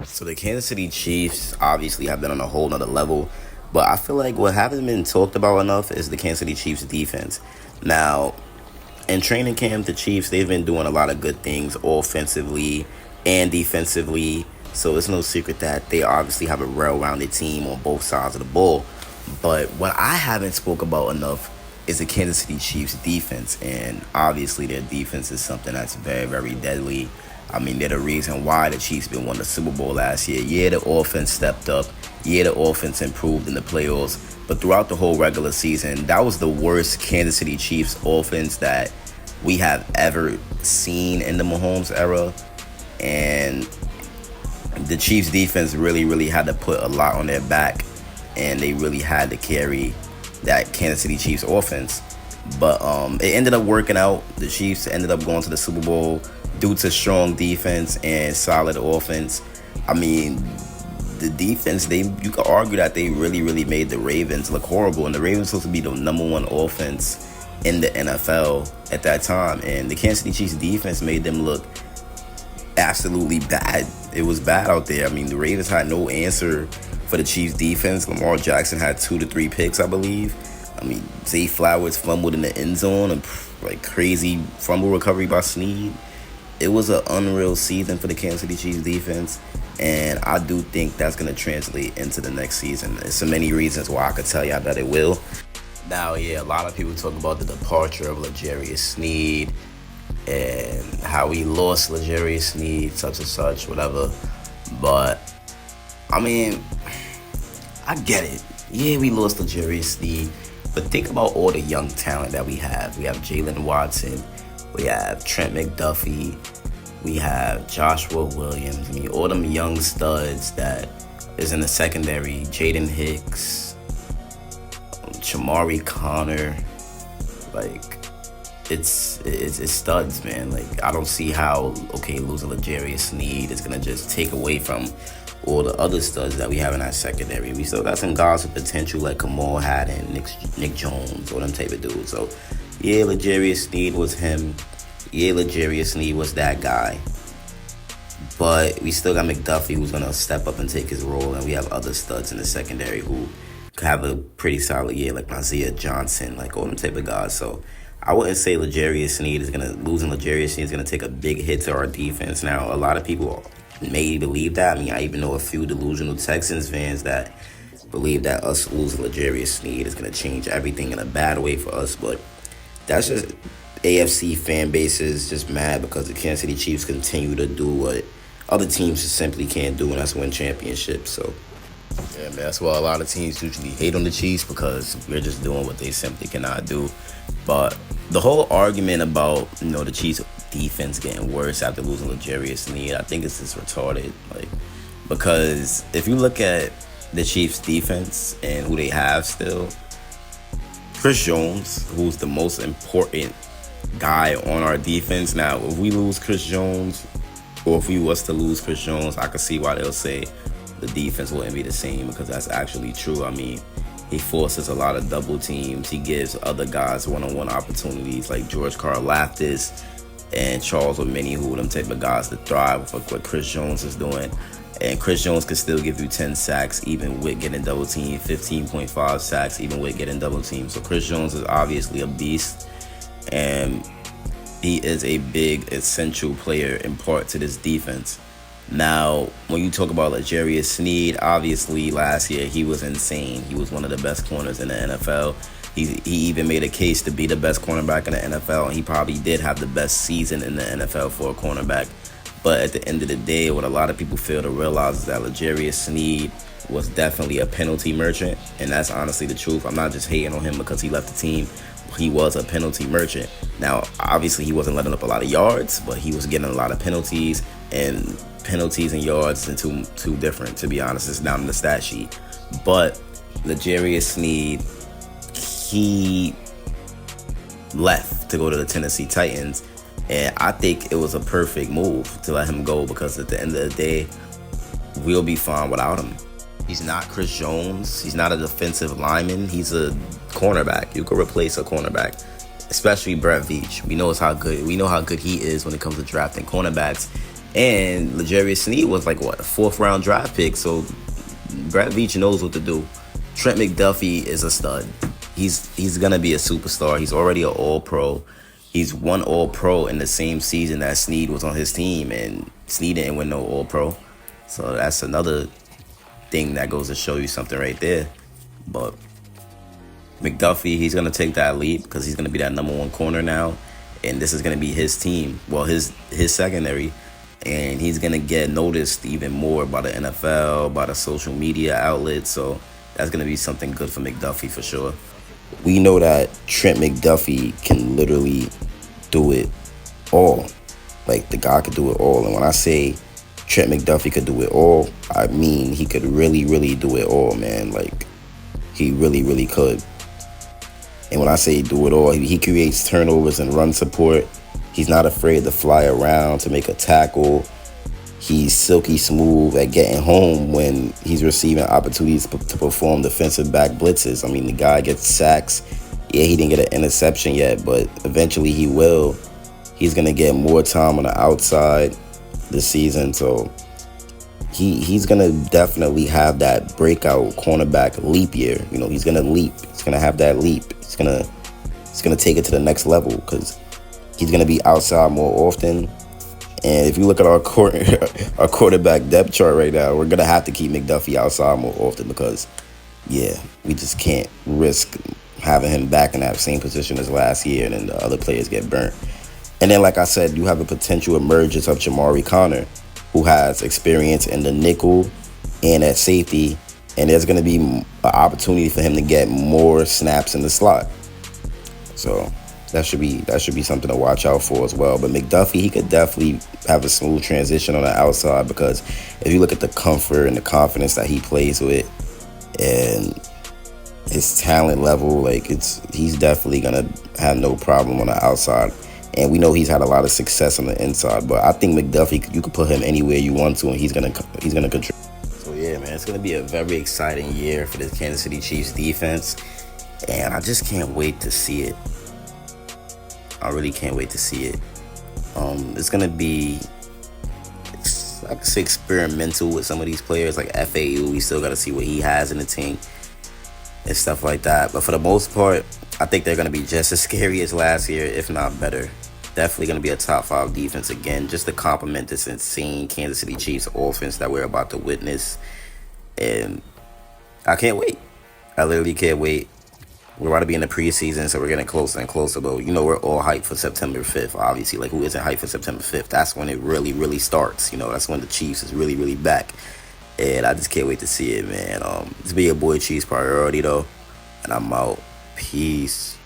So the Kansas City Chiefs obviously have been on a whole nother level, but I feel like what hasn't been talked about enough is the Kansas City Chiefs defense. Now, in training camp, the Chiefs, they've been doing a lot of good things offensively and defensively. So it's no secret that they obviously have a well-rounded team on both sides of the ball. But what I haven't spoke about enough is the Kansas City Chiefs defense, and obviously their defense is something that's very, very deadly. I mean, they're the reason why the Chiefs been won the Super Bowl last year. Yeah, the offense stepped up. Yeah, the offense improved in the playoffs. But throughout the whole regular season, that was the worst Kansas City Chiefs offense that we have ever seen in the Mahomes era. And the Chiefs defense really, really had to put a lot on their back, and they really had to carry that Kansas City Chiefs offense. But it ended up working out. The Chiefs ended up going to the Super Bowl due to strong defense and solid offense. I mean, the defense, you could argue that they really, really made the Ravens look horrible. And the Ravens supposed to be the number one offense in the NFL at that time. And the Kansas City Chiefs defense made them look absolutely bad. It was bad out there. I mean, the Ravens had no answer for the Chiefs defense. Lamar Jackson had 2 to 3 picks, I believe. I mean, Zay Flowers fumbled in the end zone, and like crazy fumble recovery by Snead. It was an unreal season for the Kansas City Chiefs defense, and I do think that's going to translate into the next season. There's so many reasons why I could tell y'all that it will. Now, yeah, a lot of people talk about the departure of L'Jarius Sneed and how he lost L'Jarius Sneed, such and such, whatever. But, I mean, I get it. Yeah, we lost L'Jarius Sneed, but think about all the young talent that we have. We have Jalen Watson. We have Trent McDuffie. We have Joshua Williams. I mean, all them young studs that is in the secondary. Jaden Hicks, Chamari Connor. Like, it's studs, man. Like, I don't see how, losing L'Jarius Sneed is going to just take away from all the other studs that we have in our secondary. We still got some guys with potential like Kamal Haddon, Nick Jones, all them type of dudes. So, yeah, L'Jarius Sneed was him. Yeah, L'Jarius Sneed was that guy. But we still got McDuffie, who's going to step up and take his role. And we have other studs in the secondary who could have a pretty solid year, like Isaiah Johnson, like all them type of guys. So I wouldn't say L'Jarius Sneed is going to, losing L'Jarius Sneed is going to take a big hit to our defense. Now, a lot of people may believe that. I mean, I even know a few delusional Texans fans that believe that us losing L'Jarius Sneed is going to change everything in a bad way for us. But that's just AFC fan bases just mad because the Kansas City Chiefs continue to do what other teams just simply can't do, and that's win championships. So, yeah, man, that's why a lot of teams usually hate on the Chiefs, because we're just doing what they simply cannot do. But the whole argument about, the Chiefs defense getting worse after losing L'Jarius Sneed, I think it's just retarded. Like, because if you look at the Chiefs defense and who they have still, Chris Jones, who's the most important guy on our defense. Now, if we lose Chris Jones, or if we was to lose Chris Jones, I could see why they'll say the defense wouldn't be the same, because that's actually true. I mean, he forces a lot of double teams. He gives other guys one-on-one opportunities like George Karlaftis and Charles Omeni, who them type of guys to thrive with what Chris Jones is doing. And Chris Jones can still give you 10 sacks even with getting double teamed, 15.5 sacks even with getting double teamed. So Chris Jones is obviously a beast, and he is a big essential player in part to this defense. Now, when you talk about L'Jarius Sneed, obviously last year he was insane. He was one of the best corners in the NFL. He even made a case to be the best cornerback in the NFL, and he probably did have the best season in the NFL for a cornerback. But at the end of the day, what a lot of people fail to realize is that L'Jarius Sneed was definitely a penalty merchant, and that's honestly the truth. I'm not just hating on him because he left the team. He was a penalty merchant. Now, obviously, he wasn't letting up a lot of yards, but he was getting a lot of penalties, and penalties and yards are too different, to be honest. It's down in the stat sheet. But L'Jarius Sneed, he left to go to the Tennessee Titans, and I think it was a perfect move to let him go, because at the end of the day, we'll be fine without him. He's not Chris Jones. He's not a defensive lineman. He's a cornerback. You could replace a cornerback, especially Brett Veach. We know how good he is when it comes to drafting cornerbacks. And L'Jarius Sneed was like what, a fourth round draft pick. So Brad Veach knows what to do. Trent McDuffie is a stud. He's gonna be a superstar. He's already an All Pro. He's one All Pro in the same season that Sneed was on his team, and Sneed didn't win no All Pro. So that's another thing that goes to show you something right there. But McDuffie, he's gonna take that leap because he's gonna be that number one corner now, and this is gonna be his team. Well, his secondary, and he's gonna get noticed even more by the NFL, by the social media outlets. So that's gonna be something good for McDuffie for sure. We know that Trent McDuffie can literally do it all. Like, the guy could do it all. And when I say Trent McDuffie could do it all, I mean he could really, really do it all, man. Like, he really, really could. And when I say do it all, he creates turnovers and run support. He's not afraid to fly around to make a tackle. He's silky smooth at getting home when he's receiving opportunities to perform defensive back blitzes. I mean, the guy gets sacks. Yeah, he didn't get an interception yet, but eventually he will. He's going to get more time on the outside this season. So he's going to definitely have that breakout cornerback leap year. You know, he's going to leap. He's going to have that leap. He's going to take it to the next level because he's going to be outside more often. And if you look at our quarterback depth chart right now, we're going to have to keep McDuffie outside more often because, yeah, we just can't risk having him back in that same position as last year and then the other players get burnt. And then, like I said, you have a potential emergence of Jamari Connor, who has experience in the nickel and at safety, and there's going to be an opportunity for him to get more snaps in the slot. So that should be something to watch out for as well. But McDuffie, he could definitely have a smooth transition on the outside because if you look at the comfort and the confidence that he plays with and his talent level, like he's definitely gonna have no problem on the outside. And we know he's had a lot of success on the inside, but I think McDuffie, you could put him anywhere you want to, and he's gonna contribute. So yeah, man, it's gonna be a very exciting year for the Kansas City Chiefs defense, and I just can't wait to see it. I really can't wait to see it. It's gonna be, I could say, experimental with some of these players, like FAU. We still gotta see what he has in the team and stuff like that. But for the most part, I think they're gonna be just as scary as last year, if not better. Definitely gonna be a top 5 defense again, just to complement this insane Kansas City Chiefs offense that we're about to witness. And I can't wait. I literally can't wait. We're about to be in the preseason, so we're getting closer and closer. But, you know, we're all hyped for September 5th, obviously. Like, who isn't hyped for September 5th? That's when it really, really starts. You know, that's when the Chiefs is really, really back. And I just can't wait to see it, man. It's be your boy Chiefs Priority, though. And I'm out. Peace.